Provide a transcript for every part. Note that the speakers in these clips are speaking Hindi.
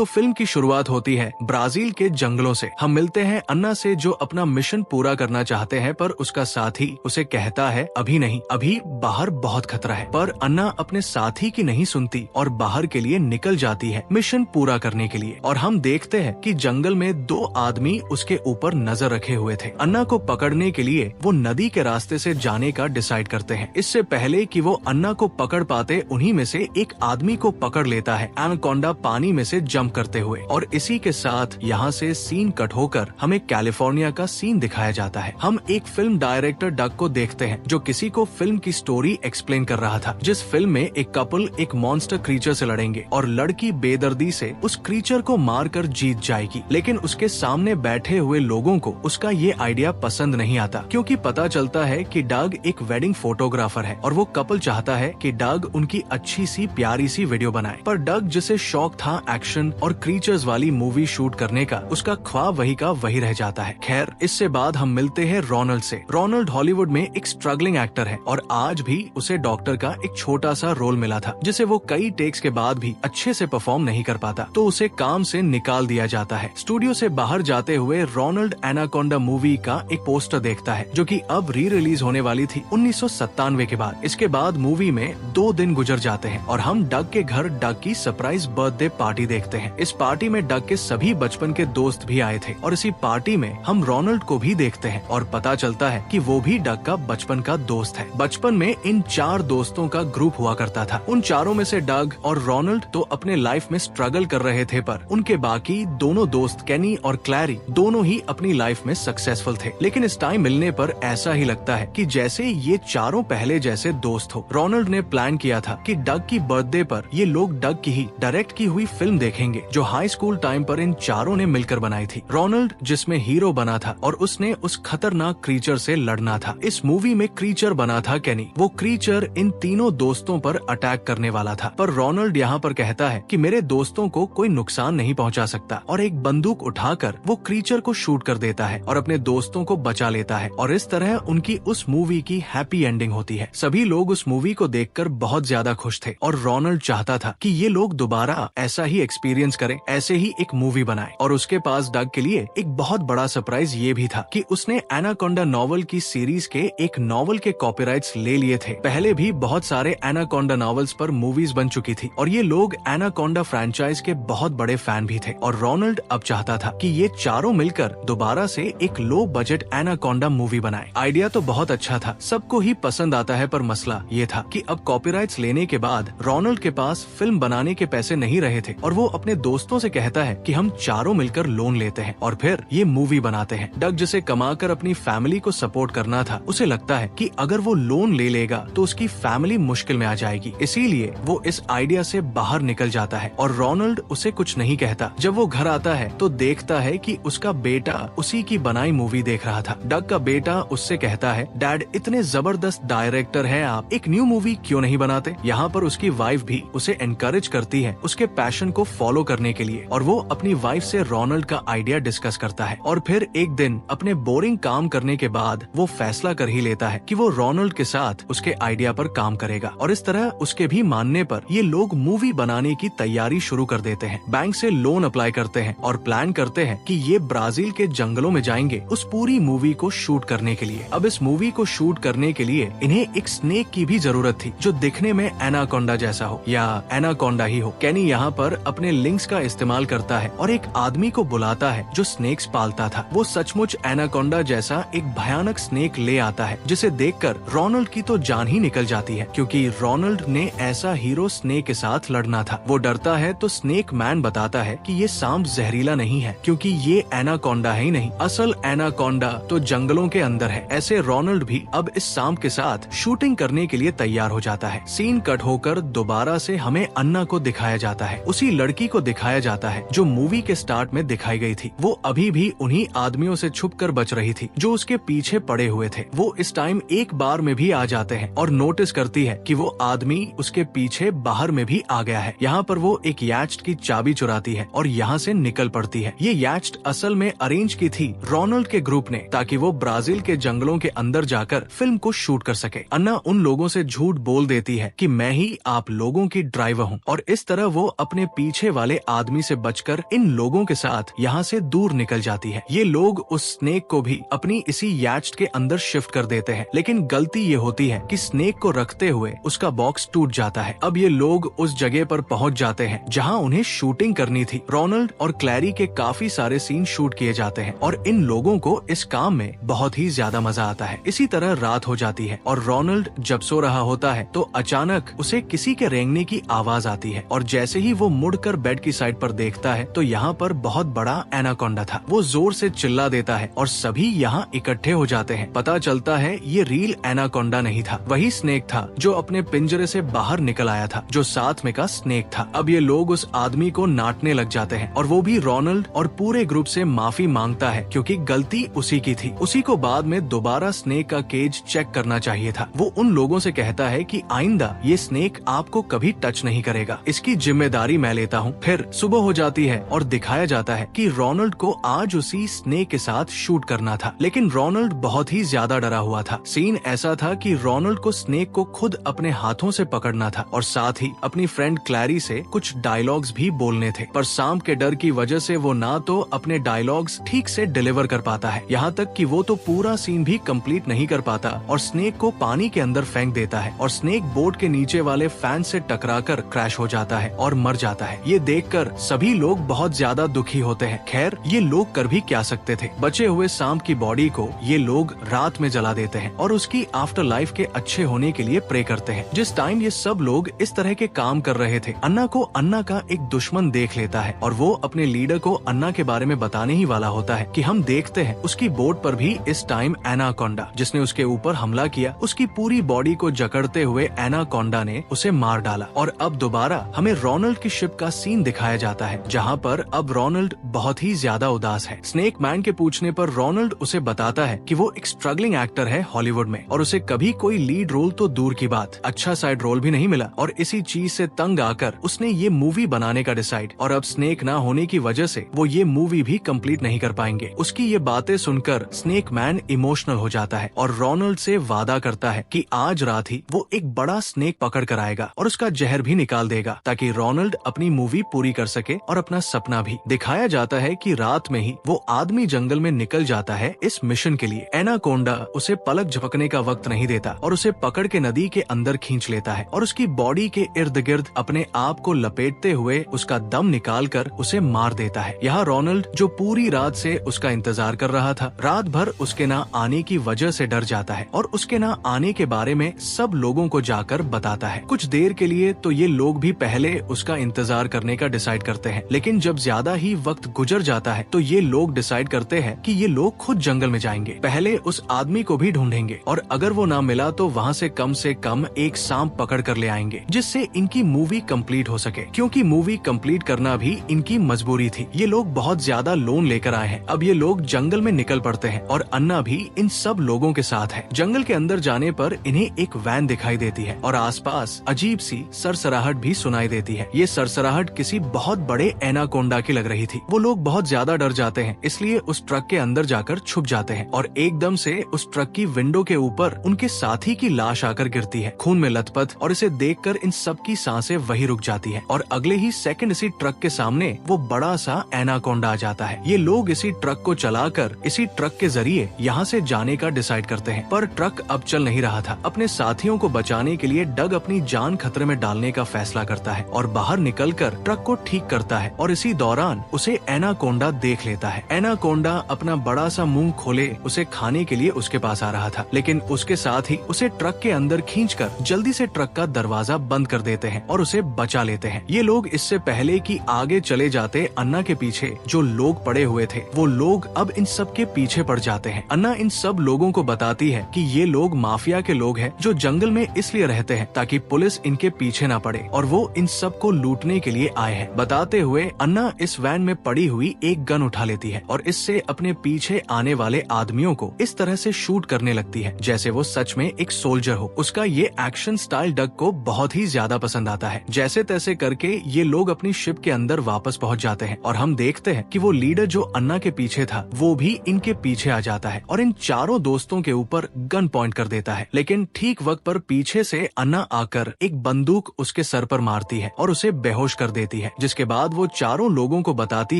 तो फिल्म की शुरुआत होती है ब्राजील के जंगलों से। हम मिलते हैं अन्ना से जो अपना मिशन पूरा करना चाहते हैं, पर उसका साथी उसे कहता है अभी नहीं, अभी बाहर बहुत खतरा है। पर अन्ना अपने साथी की नहीं सुनती और बाहर के लिए निकल जाती है मिशन पूरा करने के लिए। और हम देखते हैं कि जंगल में दो आदमी उसके ऊपर नजर रखे हुए थे। अन्ना को पकड़ने के लिए वो नदी के रास्ते से जाने का डिसाइड करते हैं। इससे पहले कि वो अन्ना को पकड़ पाते, उन्हीं में से एक आदमी को पकड़ लेता है एनाकोंडा पानी में से जंप करते हुए। और इसी के साथ यहाँ से सीन कट होकर हमें कैलिफोर्निया का सीन दिखाया जाता है। हम एक फिल्म डायरेक्टर डग को देखते हैं जो किसी को फिल्म की स्टोरी एक्सप्लेन कर रहा था, जिस फिल्म में एक कपल एक मॉन्स्टर क्रीचर से लड़ेंगे और लड़की बेदर्दी से उस क्रीचर को मारकर जीत जाएगी। लेकिन उसके सामने बैठे हुए लोगों को उसका ये आइडिया पसंद नहीं आता, क्योंकि पता चलता है कि डग एक वेडिंग फोटोग्राफर है और वो कपल चाहता है कि डग उनकी अच्छी सी प्यारी सी वीडियो बनाए। पर डग जिसे शौक था एक्शन और क्रीचर्स वाली मूवी शूट करने का, उसका ख्वाब वही का वही रह जाता है। खैर, इससे बाद हम मिलते हैं रोनाल्ड से। रोनाल्ड हॉलीवुड में एक स्ट्रगलिंग एक्टर है और आज भी उसे डॉक्टर का एक छोटा सा रोल मिला था, जिसे वो कई टेक्स के बाद भी अच्छे से परफॉर्म नहीं कर पाता, तो उसे काम से निकाल दिया जाता है। स्टूडियो से बाहर जाते हुए रोनाल्ड एनाकोंडा मूवी का एक पोस्टर देखता है, जो कि अब री रिलीज होने वाली थी 1997 के बाद। इसके बाद मूवी में 2 दिन गुजर जाते हैं और हम डग के घर डग की सरप्राइज बर्थडे पार्टी देखते हैं। इस पार्टी में डग के सभी बचपन के दोस्त भी आए थे और इसी पार्टी में हम रोनाल्ड को भी देखते हैं और पता चलता है कि वो भी डग का बचपन का दोस्त है। बचपन में इन 4 दोस्तों का ग्रुप हुआ करता था। उन चारों में से डग और रोनाल्ड तो अपने लाइफ में स्ट्रगल कर रहे थे, पर उनके बाकी दोनों दोस्त केनी और क्लैरी दोनों ही अपनी लाइफ में सक्सेसफुल थे। लेकिन इस टाइम मिलने पर ऐसा ही लगता है कि जैसे ये चारों पहले जैसे दोस्त हो। रोनाल्ड ने प्लान किया था कि डग की बर्थडे पर ये लोग डग की ही डायरेक्ट की हुई फिल्म देखेंगे, जो हाई स्कूल टाइम पर इन चारों ने मिलकर बनाई थी। रोनाल्ड जिसमें हीरो बना था और उसने उस खतरनाक क्रीचर से लड़ना था। इस मूवी में क्रीचर बना था केनी। वो क्रीचर इन तीनों दोस्तों पर अटैक करने वाला था, पर रोनाल्ड यहाँ पर कहता है कि मेरे दोस्तों को कोई नुकसान नहीं पहुँचा सकता, और एक बंदूक उठाकर वो क्रीचर को शूट कर देता है और अपने दोस्तों को बचा लेता है। और इस तरह उनकी उस मूवी की हैप्पी एंडिंग होती है। सभी लोग उस मूवी को देखकर बहुत ज्यादा खुश थे और रोनाल्ड चाहता था कि ये लोग दोबारा ऐसा ही एक्सपीरियंस करें, ऐसे ही एक मूवी बनाए। और उसके पास डग के लिए एक बहुत बड़ा सरप्राइज ये भी था कि उसने एनाकोंडा नॉवल की सीरीज के एक नॉवल के कॉपीराइट्स ले लिए थे। पहले भी बहुत सारे एनाकोंडा नॉवेल्स पर मूवीज बन चुकी थी और ये लोग एनाकोंडा फ्रेंचाइज के बहुत बड़े फैन भी थे। और रोनाल्ड अब चाहता था कि ये चारों मिलकर दोबारा से एक लो बजट एनाकोंडा मूवी बनाए। आइडिया तो बहुत अच्छा था, सबको ही पसंद आता है, पर मसला ये था कि अब कॉपीराइट्स लेने के बाद रोनाल्ड के पास फिल्म बनाने के पैसे नहीं रहे थे और वो अपने दोस्तों से कहता है कि हम चारों मिलकर लोन लेते हैं और फिर ये मूवी बनाते हैं। डग जिसे कमाकर अपनी फैमिली को सपोर्ट करना था, उसे लगता है कि अगर वो लोन ले लेगा तो उसकी फैमिली मुश्किल में आ जाएगी, इसीलिए वो इस आइडिया से बाहर निकल जाता है और रोनाल्ड उसे कुछ नहीं कहता। जब वो घर आता है तो देखता है कि उसका बेटा उसी की बनाई मूवी देख रहा था। डग का बेटा उससे कहता है, डैड इतने जबरदस्त डायरेक्टर हैं आप, एक न्यू मूवी क्यों नहीं बनाते। यहाँ पर उसकी वाइफ भी उसे एनकरेज करती है उसके पैशन को फॉलो करने के लिए, और वो अपनी वाइफ से रोनाल्ड का आइडिया डिस्कस करता है। और फिर एक दिन अपने बोरिंग काम करने के बाद वो फैसला कर ही लेता है कि वो रोनाल्ड के साथ उसके आइडिया पर काम करेगा। और इस तरह उसके भी मानने पर ये लोग मूवी बनाने की तैयारी शुरू कर देते हैं। बैंक से लोन अप्लाई करते हैं और प्लान करते हैं कि ये ब्राजील के जंगलों में जाएंगे उस पूरी मूवी को शूट करने के लिए। अब इस मूवी को शूट करने के लिए इन्हें एक स्नेक की भी जरूरत थी जो दिखने में एनाकोंडा जैसा हो या एनाकोंडा ही हो। केनी यहाँ पर अपने लिंक्स का इस्तेमाल करता है और एक आदमी को बुलाता है जो स्नेक्स पालता था। वो सचमुच एनाकोंडा जैसा एक भयानक स्नेक ले आता है, जिसे देखकर रोनाल्ड की तो जान ही निकल जाती है, क्योंकि रोनाल्ड ने ऐसा हीरो स्नेक के साथ लड़ना था। वो डरता है तो स्नेक मैन बताता है कि ये सांप जहरीला नहीं है, क्योंकि ये एनाकोंडा है ही नहीं, असल एनाकोंडा तो जंगलों के अंदर है। ऐसे रोनाल्ड भी अब इस सांप के साथ शूटिंग करने के लिए तैयार हो जाता है। सीन कट होकर दोबारा से हमें अन्ना को दिखाया जाता है, उसी लड़की को दिखाया जाता है जो मूवी के स्टार्ट में दिखाई गई थी। वो अभी भी उन्हीं आदमियों से छुपकर बच रही थी जो उसके पीछे पड़े हुए थे। वो इस टाइम एक बार में भी आ जाते हैं और नोटिस करती है कि वो आदमी उसके पीछे बाहर में भी आ गया है। यहाँ पर वो एक याcht की चाबी चुराती है और यहाँ से निकल पड़ती है। ये याcht असल में अरेंज की थी रोनाल्ड के ग्रुप ने, ताकि वो ब्राजील के जंगलों के अंदर जाकर फिल्म को शूट कर सके। अन्ना उन लोगों से झूठ बोल देती है कि मैं ही आप लोगों की ड्राइवर हूँ, और इस तरह वो अपने पीछे वाले वाले आदमी से बचकर इन लोगों के साथ यहाँ से दूर निकल जाती है। ये लोग उस स्नेक को भी अपनी इसी याच के अंदर शिफ्ट कर देते हैं, लेकिन गलती ये होती है कि स्नेक को रखते हुए उसका बॉक्स टूट जाता है। अब ये लोग उस जगह पर पहुंच जाते हैं जहां उन्हें शूटिंग करनी थी। रोनाल्ड और क्लैरी के काफी सारे सीन शूट किए जाते हैं और इन लोगों को इस काम में बहुत ही ज्यादा मजा आता है। इसी तरह रात हो जाती है और रोनाल्ड जब सो रहा होता है तो अचानक उसे किसी के रेंगने की आवाज आती है और जैसे ही वो मुड़कर बेड की साइड पर देखता है तो यहाँ पर बहुत बड़ा एनाकोंडा था। वो जोर से चिल्ला देता है और सभी यहाँ इकट्ठे हो जाते हैं। पता चलता है ये रियल एनाकोंडा नहीं था, वही स्नेक था जो अपने पिंजरे से बाहर निकल आया था, जो साथ में का स्नेक था। अब ये लोग उस आदमी को नाटने लग जाते हैं और वो भी रोनाल्ड और पूरे ग्रुप से माफी मांगता है क्योंकि गलती उसी की थी। उसी को बाद में दोबारा स्नेक का केज चेक करना चाहिए था। वो उन लोगों से कहता है कि आइंदा ये स्नेक आपको कभी टच नहीं करेगा, इसकी जिम्मेदारी मैं लेता हूँ। फिर सुबह हो जाती है और दिखाया जाता है कि रोनाल्ड को आज उसी स्नेक के साथ शूट करना था, लेकिन रोनाल्ड बहुत ही ज्यादा डरा हुआ था। सीन ऐसा था कि रोनाल्ड को स्नेक को खुद अपने हाथों से पकड़ना था और साथ ही अपनी फ्रेंड क्लैरी से कुछ डायलॉग्स भी बोलने थे, पर सांप के डर की वजह से वो ना तो अपने डायलॉग्स ठीक से डिलीवर कर पाता है, यहाँ तक कि वो तो पूरा सीन भी कंप्लीट नहीं कर पाता और स्नेक को पानी के अंदर फेंक देता है और स्नेक बोट के नीचे वाले फैन से टकराकर क्रैश हो जाता है और मर जाता है। ये देखकर सभी लोग बहुत ज्यादा दुखी होते हैं। खैर ये लोग कर भी क्या सकते थे। बचे हुए सांप की बॉडी को ये लोग रात में जला देते हैं और उसकी आफ्टर लाइफ के अच्छे होने के लिए प्रे करते हैं। जिस टाइम ये सब लोग इस तरह के काम कर रहे थे, अन्ना को अन्ना का एक दुश्मन देख लेता है और वो अपने लीडर को अन्ना के बारे में बताने ही वाला होता है कि हम देखते हैं उसकी बोट पर भी इस टाइम एनाकोंडा जिसने उसके ऊपर हमला किया, उसकी पूरी बॉडी को जकड़ते हुए एनाकोंडा ने उसे मार डाला। और अब दोबारा हमें रोनाल्ड की शिप का सीन दिखाया जाता है जहाँ पर अब रोनाल्ड बहुत ही ज्यादा उदास है। स्नेक मैन के पूछने पर रोनाल्ड उसे बताता है कि वो एक स्ट्रगलिंग एक्टर है हॉलीवुड में और उसे कभी कोई लीड रोल तो दूर की बात, अच्छा साइड रोल भी नहीं मिला और इसी चीज से तंग आकर उसने ये मूवी बनाने का डिसाइड, और अब स्नेक ना होने की वजह से वो ये मूवी भी कंप्लीट नहीं कर पाएंगे। उसकी ये बातें सुनकर स्नेक मैन इमोशनल हो जाता है और रोनाल्ड से वादा करता है कि आज रात ही वो एक बड़ा स्नेक पकड़ कर आएगा और उसका जहर भी निकाल देगा ताकि रोनाल्ड अपनी मूवी पूरी कर सके और अपना सपना भी। दिखाया जाता है कि रात में ही वो आदमी जंगल में निकल जाता है इस मिशन के लिए। एनाकोंडा उसे पलक झपकने का वक्त नहीं देता और उसे पकड़ के नदी के अंदर खींच लेता है और उसकी बॉडी के इर्द गिर्द अपने आप को लपेटते हुए उसका दम निकाल कर उसे मार देता है। यहाँ रोनाल्ड जो पूरी रात से उसका इंतजार कर रहा था, रात भर उसके ना आने की वजह से डर जाता है और उसके ना आने के बारे में सब लोगों को जाकर बताता है। कुछ देर के लिए तो ये लोग भी पहले उसका इंतजार करने का डिसाइड करते हैं, लेकिन जब ज्यादा ही वक्त गुजर जाता है तो ये लोग डिसाइड करते हैं कि ये लोग खुद जंगल में जाएंगे, पहले उस आदमी को भी ढूंढेंगे और अगर वो ना मिला तो वहाँ से कम एक सांप पकड़ कर ले आएंगे जिससे इनकी मूवी कंप्लीट हो सके, क्योंकि मूवी कंप्लीट करना भी इनकी मजबूरी थी। ये लोग बहुत ज्यादा लोन लेकर आए हैं। अब ये लोग जंगल में निकल पड़ते हैं और अन्ना भी इन सब लोगों के साथ है। जंगल के अंदर जाने पर इन्हें एक वैन दिखाई देती है और आसपास अजीब सी सरसराहट भी सुनाई देती है। ये सरसराहट किसी बहुत बड़े एनाकोंडा की लग रही थी। वो लोग बहुत ज्यादा डर जाते हैं, इसलिए उस ट्रक के अंदर जाकर छुप जाते हैं और एकदम से उस ट्रक की विंडो के ऊपर उनके साथी की लाश आकर गिरती है खून में लथपथ, और इसे देखकर इन सब की सांसें वही रुक जाती है और अगले ही सेकंड इसी ट्रक के सामने वो बड़ा सा एनाकोंडा आ जाता है। ये लोग इसी ट्रक को चलाकर इसी ट्रक के जरिए यहाँ से जाने का डिसाइड करते हैं, पर ट्रक अब चल नहीं रहा था। अपने साथियों को बचाने के लिए डग अपनी जान खतरे में डालने का फैसला करता है और बाहर निकलकर ट्रक को ठीक करता है और इसी दौरान उसे एनाकोंडा देख लेता है। एनाकोंडा अपना बड़ा सा मुंह खोले उसे खाने के लिए उसके पास आ रहा था, लेकिन उसके साथ ही उसे ट्रक के अंदर खींचकर जल्दी से ट्रक का दरवाजा बंद कर देते हैं और उसे बचा लेते हैं। ये लोग इससे पहले कि आगे चले जाते अन्ना के पीछे जो लोग पड़े हुए थे, वो लोग अब इन सब के पीछे पड़ जाते हैं। अन्ना इन सब लोगों को बताती है कि ये लोग माफिया के लोग हैं जो जंगल में इसलिए रहते हैं ताकि पुलिस इनके पीछे ना पड़े और वो इन सब को लूटने के लिए आए हैं। बताते हुए अन्ना इस वैन में पड़ी हुई एक गन उठा लेती है और इससे अपने पीछे आने वाले आदमियों को इस तरह से शूट करने लगती है जैसे वो सच में एक सोल्जर हो। उसका ये एक्शन स्टाइल डग को बहुत ही ज्यादा पसंद आता है। जैसे तैसे करके ये लोग अपनी शिप के अंदर वापस पहुंच जाते हैं और हम देखते हैं कि वो लीडर जो अन्ना के पीछे था वो भी इनके पीछे आ जाता है और इन चारों दोस्तों के ऊपर गन पॉइंट कर देता है, लेकिन ठीक वक्त पर पीछे से अन्ना आकर एक बंदूक उसके सर पर मारती है और उसे बेहोश कर देती देती है, जिसके बाद वो चारों लोगों को बताती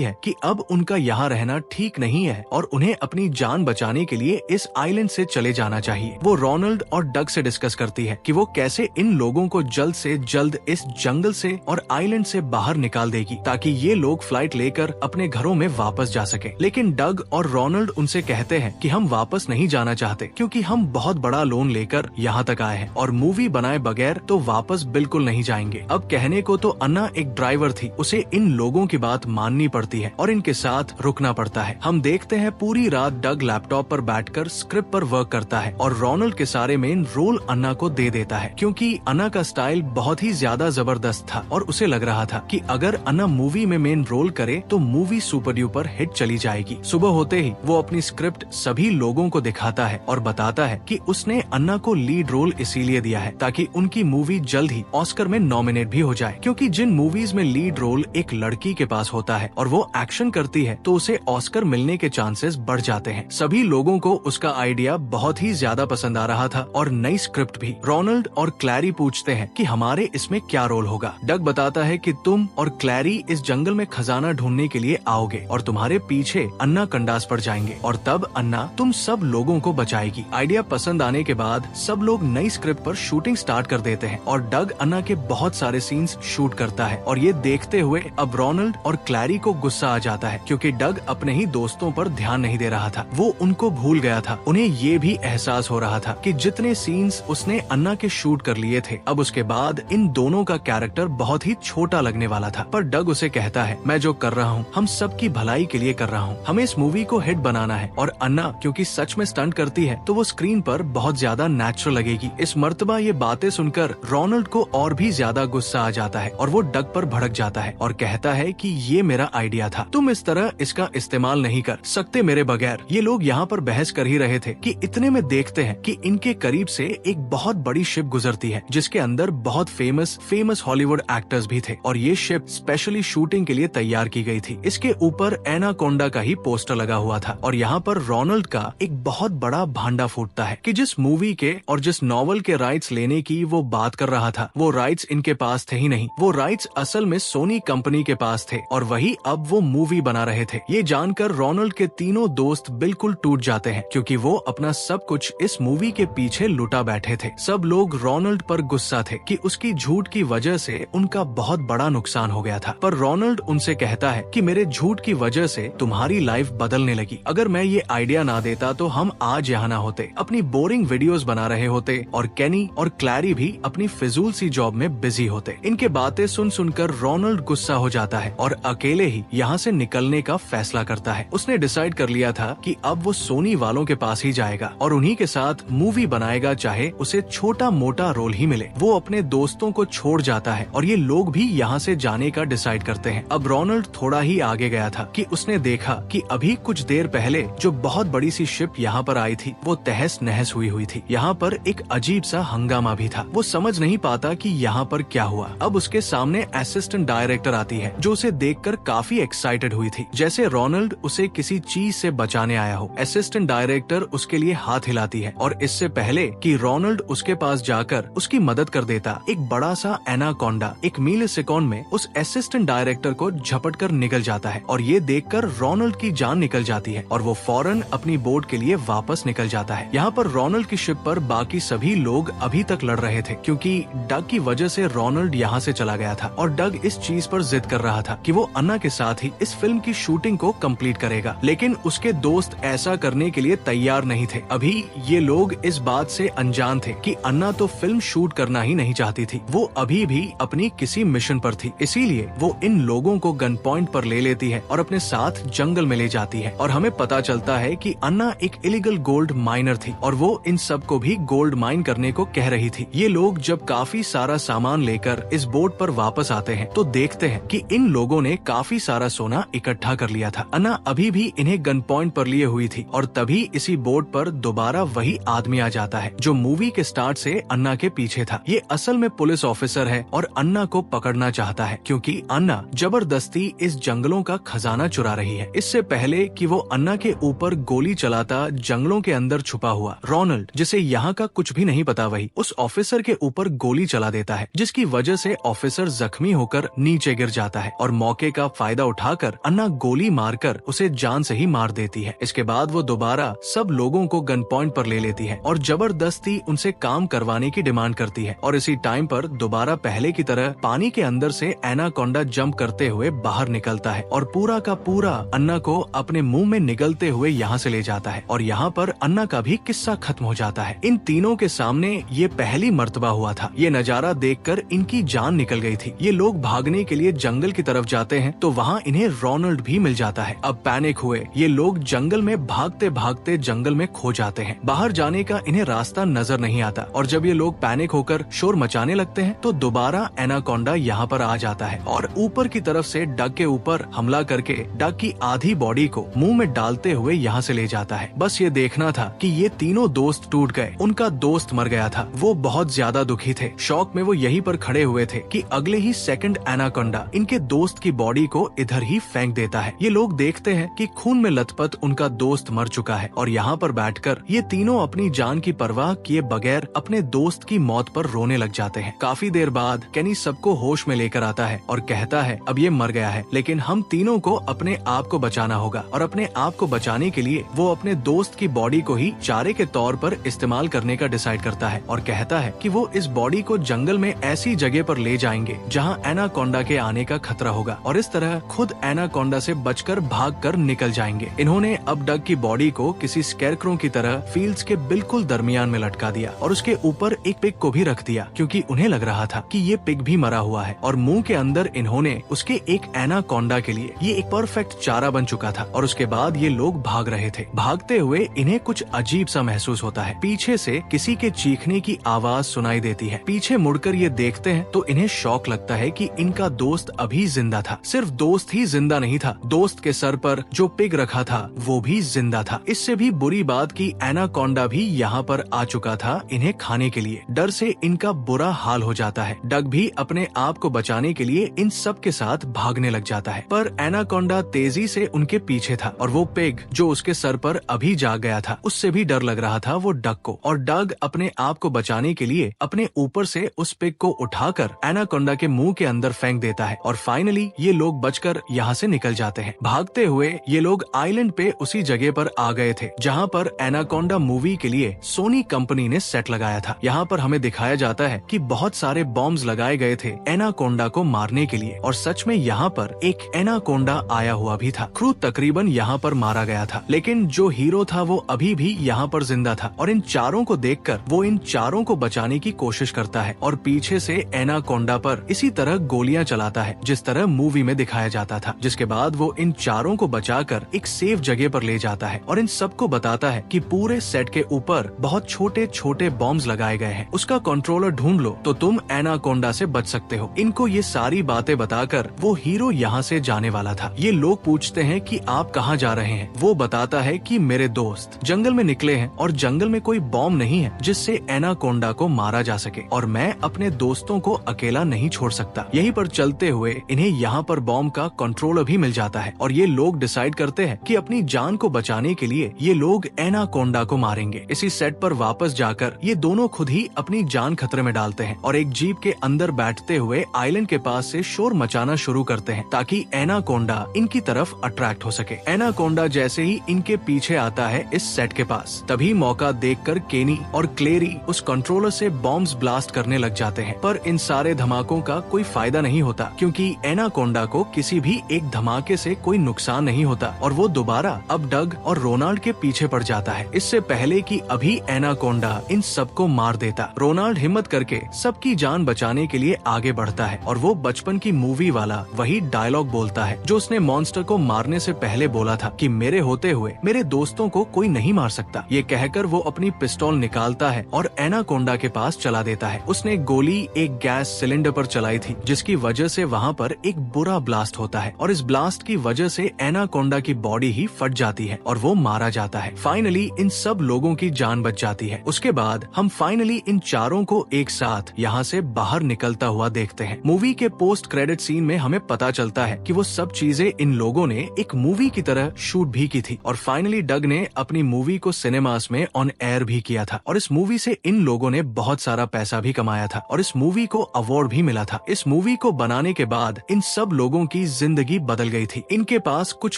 है कि अब उनका यहाँ रहना ठीक नहीं है और उन्हें अपनी जान बचाने के लिए इस आइलैंड से चले जाना चाहिए। वो रोनाल्ड और डग से डिस्कस करती है कि वो कैसे इन लोगों को जल्द से जल्द इस जंगल से और आइलैंड से बाहर निकाल देगी ताकि ये लोग फ्लाइट लेकर अपने घरों में वापस जा सके। लेकिन डग और रोनाल्ड उनसे कहते हैं कि हम वापस नहीं जाना चाहते क्योंकि हम बहुत बड़ा लोन लेकर यहाँ तक आए हैं और मूवी बनाए बगैर तो वापस बिल्कुल नहीं जाएंगे। अब कहने को तो अन्ना एक ड्राइवर थी, उसे इन लोगों की बात माननी पड़ती है और इनके साथ रुकना पड़ता है। हम देखते हैं पूरी रात डग लैपटॉप पर बैठकर स्क्रिप्ट पर वर्क करता है और रोनाल्ड के सारे मेन रोल अन्ना को दे देता है क्योंकि अन्ना का स्टाइल बहुत ही ज्यादा जबरदस्त था और उसे लग रहा था कि अगर अन्ना मूवी में मेन रोल करे तो मूवी सुपर डुपर हिट चली जाएगी। सुबह होते ही वो अपनी स्क्रिप्ट सभी लोगों को दिखाता है और बताता है कि उसने अन्ना को लीड रोल इसीलिए दिया है ताकि उनकी मूवी जल्द ही ऑस्कर में नॉमिनेट भी हो जाए, क्योंकि जिन मूवीज में लीड रोल एक लड़की के पास होता है और वो एक्शन करती है तो उसे ऑस्कर मिलने के चांसेस बढ़ जाते हैं। सभी लोगों को उसका आइडिया बहुत ही ज्यादा पसंद आ रहा था और नई स्क्रिप्ट भी। रोनाल्ड और क्लैरी पूछते हैं कि हमारे इसमें क्या रोल होगा। डग बताता है कि तुम और क्लैरी इस जंगल में खजाना ढूंढने के लिए आओगे और तुम्हारे पीछे अन्ना कंडास पर जाएंगे और तब अन्ना तुम सब लोगों को बचाएगी। आइडिया पसंद आने के बाद सब लोग नई स्क्रिप्ट पर शूटिंग स्टार्ट कर देते हैं और डग अन्ना के बहुत सारे सीन्स शूट करता है और ये देखते हुए अब रोनाल्ड और क्लैरी को गुस्सा आ जाता है क्योंकि डग अपने ही दोस्तों पर ध्यान नहीं दे रहा था, वो उनको भूल गया था। उन्हें ये भी एहसास हो रहा था कि जितने सीन्स उसने अन्ना के शूट कर लिए थे अब उसके बाद इन दोनों का कैरेक्टर बहुत ही छोटा लगने वाला था। पर डग उसे कहता है मैं जो कर रहा हूँ हम सबकी भलाई के लिए कर रहा हूँ, हमें इस मूवी को हिट बनाना है। और अन्ना क्योंकि सच में स्टंट करती है तो वो स्क्रीन पर बहुत ज्यादा नेचुरल लगेगी। इस मर्तबा ये बातें सुनकर रोनाल्ड को और भी ज्यादा गुस्सा आ जाता है और वो डग पर भड़क जाता है और कहता है कि ये मेरा आइडिया था, तुम इस तरह इसका इस्तेमाल नहीं कर सकते मेरे बगैर। ये लोग यहाँ पर बहस कर ही रहे थे कि इतने में देखते हैं कि इनके करीब से एक बहुत बड़ी शिप गुजरती है जिसके अंदर बहुत फेमस हॉलीवुड एक्टर्स भी थे और ये शिप स्पेशली शूटिंग के लिए तैयार की गई थी। इसके ऊपर एनाकोंडा का ही पोस्टर लगा हुआ था और यहाँ पर रोनाल्ड का एक बहुत बड़ा भांडा फूटता है कि जिस मूवी के और जिस नॉवल के राइट्स लेने की वो बात कर रहा था वो राइट्स इनके पास थे ही नहीं, वो राइट्स असल में सोनी कंपनी के पास थे और वही अब वो मूवी बना रहे थे। ये जानकर रोनाल्ड के तीनों दोस्त बिल्कुल टूट जाते हैं क्योंकि वो अपना सब कुछ इस मूवी के पीछे लुटा बैठे थे। सब लोग रोनाल्ड पर गुस्सा थे कि उसकी झूठ की वजह से उनका बहुत बड़ा नुकसान हो गया था। पर रोनाल्ड उनसे कहता है कि मेरे झूठ की वजह से तुम्हारी लाइफ बदलने लगी, अगर मैं ये आइडिया ना देता तो हम आज यहाँ ना होते, अपनी बोरिंग वीडियोस बना रहे होते और केनी और क्लैरी भी अपनी फिजूल सी जॉब में बिजी होते। इनके बातें सुन सुनकर रोनाल्ड गुस्सा हो जाता है और अकेले ही यहाँ से निकलने का फैसला करता है। उसने डिसाइड कर लिया था कि अब वो सोनी वालों के पास ही जाएगा और उन्हीं के साथ मूवी बनाएगा, चाहे उसे छोटा मोटा रोल ही मिले। वो अपने दोस्तों को छोड़ जाता है और ये लोग भी यहाँ से जाने का डिसाइड करते हैं। अब रोनाल्ड थोड़ा ही आगे गया था कि उसने देखा कि अभी कुछ देर पहले जो बहुत बड़ी सी शिप यहाँ पर आई थी वो तहस नहस हुई थी। यहाँ पर एक अजीब सा हंगामा भी था। वो समझ नहीं पाता कि यहाँ पर क्या हुआ। अब उसके सामने असिस्टेंट डायरेक्टर आती है जो उसे देखकर काफी एक्साइटेड हुई थी, जैसे रोनाल्ड उसे किसी चीज से बचाने आया हो। असिस्टेंट डायरेक्टर उसके लिए हाथ हिलाती है और इससे पहले कि रोनाल्ड उसके पास जाकर उसकी मदद कर देता, एक बड़ा सा एनाकोंडा एक मिलीसेकंड में उस असिस्टेंट डायरेक्टर को झपट कर निकल जाता है और ये देखकर रोनाल्ड की जान निकल जाती है और वो फौरन अपनी बोट के लिए वापस निकल जाता है। यहाँ पर रोनाल्ड की शिप पर बाकी सभी लोग अभी तक लड़ रहे थे क्योंकि डग की वजह से रोनाल्ड यहाँ से चला गया था और डग इस चीज पर जिद कर रहा था कि वो अन्ना के साथ ही इस फिल्म की शूटिंग को कंप्लीट करेगा, लेकिन उसके दोस्त ऐसा करने के लिए तैयार नहीं थे। अभी ये लोग इस बात से अनजान थे कि अन्ना तो फिल्म शूट करना ही नहीं चाहती थी, वो अभी भी अपनी किसी मिशन पर थी। इसीलिए वो इन लोगों को गन पॉइंट पर ले लेती है और अपने साथ जंगल में ले जाती है और हमें पता चलता है कि अन्ना एक इलीगल गोल्ड माइनर थी और वो इन सबको भी गोल्ड माइन करने को कह रही थी। ये लोग जब काफी सारा सामान लेकर इस बोट पर वापस आते हैं तो देखते हैं कि इन लोगों ने काफी सारा सोना इकट्ठा कर लिया था। अन्ना अभी भी इन्हें गन पॉइंट पर लिए हुई थी और तभी इसी बोट पर दोबारा वही आदमी आ जाता है जो मूवी के स्टार्ट से अन्ना के पीछे था। ये असल में पुलिस ऑफिसर है और अन्ना को पकड़ना चाहता है क्योंकि अन्ना जबरदस्ती इस जंगलों का खजाना चुरा रही है। इससे पहले कि वो अन्ना के ऊपर गोली चलाता, जंगलों के अंदर छुपा हुआ रोनाल्ड, जिसे यहाँ का कुछ भी नहीं पता, वही उस ऑफिसर के ऊपर गोली चला देता है जिसकी वजह से ऑफिसर जख्मी होकर कर नीचे गिर जाता है और मौके का फायदा उठाकर अन्ना गोली मारकर उसे जान से ही मार देती है। इसके बाद वो दोबारा सब लोगों को गन पॉइंट पर ले लेती है और जबरदस्ती उनसे काम करवाने की डिमांड करती है। और इसी टाइम पर दोबारा पहले की तरह पानी के अंदर से एनाकोंडा जंप करते हुए बाहर निकलता है और पूरा का पूरा अन्ना को अपने मुंह में निगलते हुए यहाँ से ले जाता है और यहाँ पर अन्ना का भी किस्सा खत्म हो जाता है। इन तीनों के सामने ये पहली मर्तबा हुआ था। ये नजारा देखकर इनकी जान निकल गई थी। ये लोग भागने के लिए जंगल की तरफ जाते हैं तो वहाँ इन्हें रोनाल्ड भी मिल जाता है। अब पैनिक हुए ये लोग जंगल में भागते भागते जंगल में खो जाते हैं। बाहर जाने का इन्हें रास्ता नजर नहीं आता और जब ये लोग पैनिक होकर शोर मचाने लगते हैं तो दोबारा एनाकोंडा यहाँ पर आ जाता है और ऊपर की तरफ से डग के ऊपर हमला करके डग की आधी बॉडी को मुंह में डालते हुए यहाँ से ले जाता है। बस ये देखना था कि ये तीनों दोस्त टूट गए। उनका दोस्त मर गया था। वो बहुत ज्यादा दुखी थे। शौक में वो यहीं पर खड़े हुए थे कि अगले ही सेकंड एनाकोंडा इनके दोस्त की बॉडी को इधर ही फेंक देता है। ये लोग देखते हैं कि खून में लथपथ उनका दोस्त मर चुका है और यहाँ पर बैठकर ये तीनों अपनी जान की परवाह किए बगैर अपने दोस्त की मौत पर रोने लग जाते हैं। काफी देर बाद केनी सबको होश में लेकर आता है और कहता है अब ये मर गया है लेकिन हम तीनों को अपने आप को बचाना होगा और अपने आप को बचाने के लिए वो अपने दोस्त की बॉडी को ही चारे के तौर पर इस्तेमाल करने का डिसाइड करता है और कहता है कि वो इस बॉडी को जंगल में ऐसी जगह पर ले जाएंगे जहां एनाकोंडा के आने का खतरा होगा और इस तरह खुद एनाकोंडा से बचकर भागकर निकल जाएंगे। इन्होंने अब डग की बॉडी को किसी स्कैरक्रो की तरह फील्ड्स के बिल्कुल दरमियान में लटका दिया और उसके ऊपर एक पिग को भी रख दिया क्योंकि उन्हें लग रहा था कि ये पिग भी मरा हुआ है और मुंह के अंदर इन्होंने उसके एक एनाकोंडा के लिए ये एक परफेक्ट चारा बन चुका था। और उसके बाद ये लोग भाग रहे थे। भागते हुए इन्हें कुछ अजीब सा महसूस होता है। पीछे से किसी के चीखने की आवाज सुनाई देती है। पीछे मुड़कर ये देखते हैं तो इन्हें शौक लगता है कि इनका दोस्त अभी जिंदा था। सिर्फ दोस्त ही जिंदा नहीं था, दोस्त के सर पर जो पिग रखा था वो भी जिंदा था। इससे भी बुरी बात की एनाकोंडा भी यहाँ पर आ चुका था इन्हें खाने के लिए। डर से इनका बुरा हाल हो जाता है। डग भी अपने आप को बचाने के लिए इन सब के साथ भागने लग जाता है पर एनाकोंडा तेजी से उनके पीछे था और वो पिग जो उसके सर पर अभी जाग गया था उससे भी डर लग रहा था वो डग को। और डग अपने आप को बचाने के लिए अपने ऊपर से उस पिग को उठाकर एनाकोंडा के मुंह के अंदर फेंक देता है और फाइनली ये लोग बचकर यहाँ से निकल जाते हैं। भागते हुए ये लोग आइलैंड पे उसी जगह पर आ गए थे जहाँ पर एनाकोंडा मूवी के लिए सोनी कंपनी ने सेट लगाया था। यहाँ पर हमें दिखाया जाता है कि बहुत सारे बॉम्ब्स लगाए गए थे एनाकोंडा को मारने के लिए और सच में यहाँ पर एक एनाकोंडा आया हुआ भी था। क्रू तकरीबन यहाँ पर मारा गया था लेकिन जो हीरो था वो अभी भी यहाँ पर जिंदा था और इन चारों को देखकर वो इन चारों को बचाने की कोशिश करता है और पीछे से एनाकोंडा पर इसी तरह गोलियां चलाता है जिस तरह मूवी में दिखाया जाता था। जिसके बाद वो इन चारों को बचाकर एक सेफ जगह पर ले जाता है और इन सबको बताता है कि पूरे सेट के ऊपर बहुत छोटे छोटे बॉम्ब्स लगाए गए हैं, उसका कंट्रोलर ढूंढ लो तो तुम एनाकोंडा से बच सकते हो। इनको ये सारी बातें बताकर वो हीरो यहाँ से जाने वाला था। ये लोग पूछते हैं कि आप कहाँ जा रहे हैं। वो बताता है कि मेरे दोस्त जंगल में निकले हैं और जंगल में कोई बॉम्ब नहीं है जिससे एनाकोंडा को मारा जा सके और मैं अपने दोस्तों को अकेला नहीं छोड़ सकता। यहीं पर चलते हुए इन्हें यहाँ पर बॉम्ब का कंट्रोलर भी मिल जाता है और ये लोग डिसाइड करते हैं कि अपनी जान को बचाने के लिए ये लोग एनाकोंडा को मारेंगे। इसी सेट पर वापस जाकर ये दोनों खुद ही अपनी जान खतरे में डालते हैं और एक जीप के अंदर बैठते हुए आइलैंड के पास से शोर मचाना शुरू करते हैं ताकि एनाकोंडा इनकी तरफ अट्रैक्ट हो सके। एनाकोंडा जैसे ही इनके पीछे आता है इस सेट के पास तभी मौका देखकर केनी और क्लेरी उस कंट्रोलर से बॉम्ब्स ब्लास्ट करने लग जाते हैं पर इन सारे धमाकों का कोई फायदा नहीं होता क्योंकि एनाकोंडा को किसी भी एक धमाके से कोई नुकसान नहीं होता और वो दोबारा अब डग और रोनाल्ड के पीछे पड़ जाता है। इससे पहले कि अभी एनाकोंडा इन सबको मार देता, रोनाल्ड हिम्मत करके सबकी जान बचाने के लिए आगे बढ़ता है और वो बचपन की मूवी वाला वही डायलॉग बोलता है जो उसने मॉन्स्टर को मारने से पहले बोला था कि मेरे होते हुए मेरे दोस्तों को कोई नहीं मार सकता। ये कहकर वो अपनी पिस्तौल निकालता है और एनाकोंडा के पास चला देता है। उसने गोली एक गैस सिलेंडर पर चलाई थी जिसकी वजह से वहाँ पर एक बुरा ब्लास्ट होता है और इस ब्लास्ट की वजह से एनाकोंडा की बॉडी ही फट जाती है और वो मारा जाता है। फाइनली इन सब लोगों की जान बच जाती है। उसके बाद हम फाइनली इन चारों को एक साथ यहाँ से बाहर निकलता हुआ देखते हैं। मूवी के पोस्ट क्रेडिट सीन में हमें पता चलता है कि वो सब चीजें इन लोगों ने एक मूवी की तरह शूट भी की थी और फाइनली डग ने अपनी मूवी को सिनेमास में ऑन एयर भी किया था और इस मूवी से इन लोगों ने बहुत सारा पैसा भी कमाया था और इस मूवी को अवार्ड भी मिला था। इस मूवी मूवी को बनाने के बाद इन सब लोगों की जिंदगी बदल गई थी। इनके पास कुछ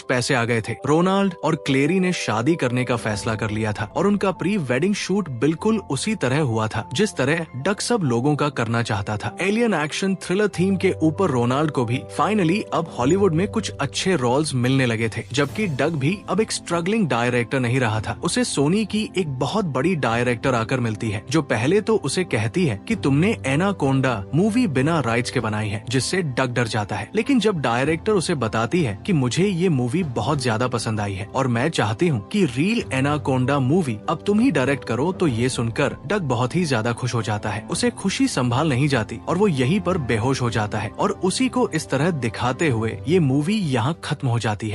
पैसे आ गए थे। रोनाल्ड और क्लेरी ने शादी करने का फैसला कर लिया था और उनका प्री वेडिंग शूट बिल्कुल उसी तरह हुआ था जिस तरह डक सब लोगों का करना चाहता था। एलियन एक्शन थ्रिलर थीम के ऊपर रोनाल्ड को भी फाइनली अब हॉलीवुड में कुछ अच्छे रोल्स मिलने लगे थे, जबकि डक भी अब एक स्ट्रगलिंग डायरेक्टर नहीं रहा था। उसे सोनी की एक बहुत बड़ी डायरेक्टर आकर मिलती है जो पहले तो उसे कहती है कि तुमने एनाकोंडा मूवी बिना राइट्स के बनाई है, जिससे डक डर जाता है। लेकिन जब डायरेक्टर उसे बताती है कि मुझे ये मूवी बहुत ज्यादा पसंद आई है और मैं चाहती हूँ कि रियल एनाकोंडा मूवी अब तुम ही डायरेक्ट करो, तो ये सुनकर डक बहुत ही ज्यादा खुश हो जाता है। उसे खुशी संभाल नहीं जाती और वो यहीं पर बेहोश हो जाता है और उसी को इस तरह दिखाते हुए ये मूवी यहाँ खत्म हो जाती है।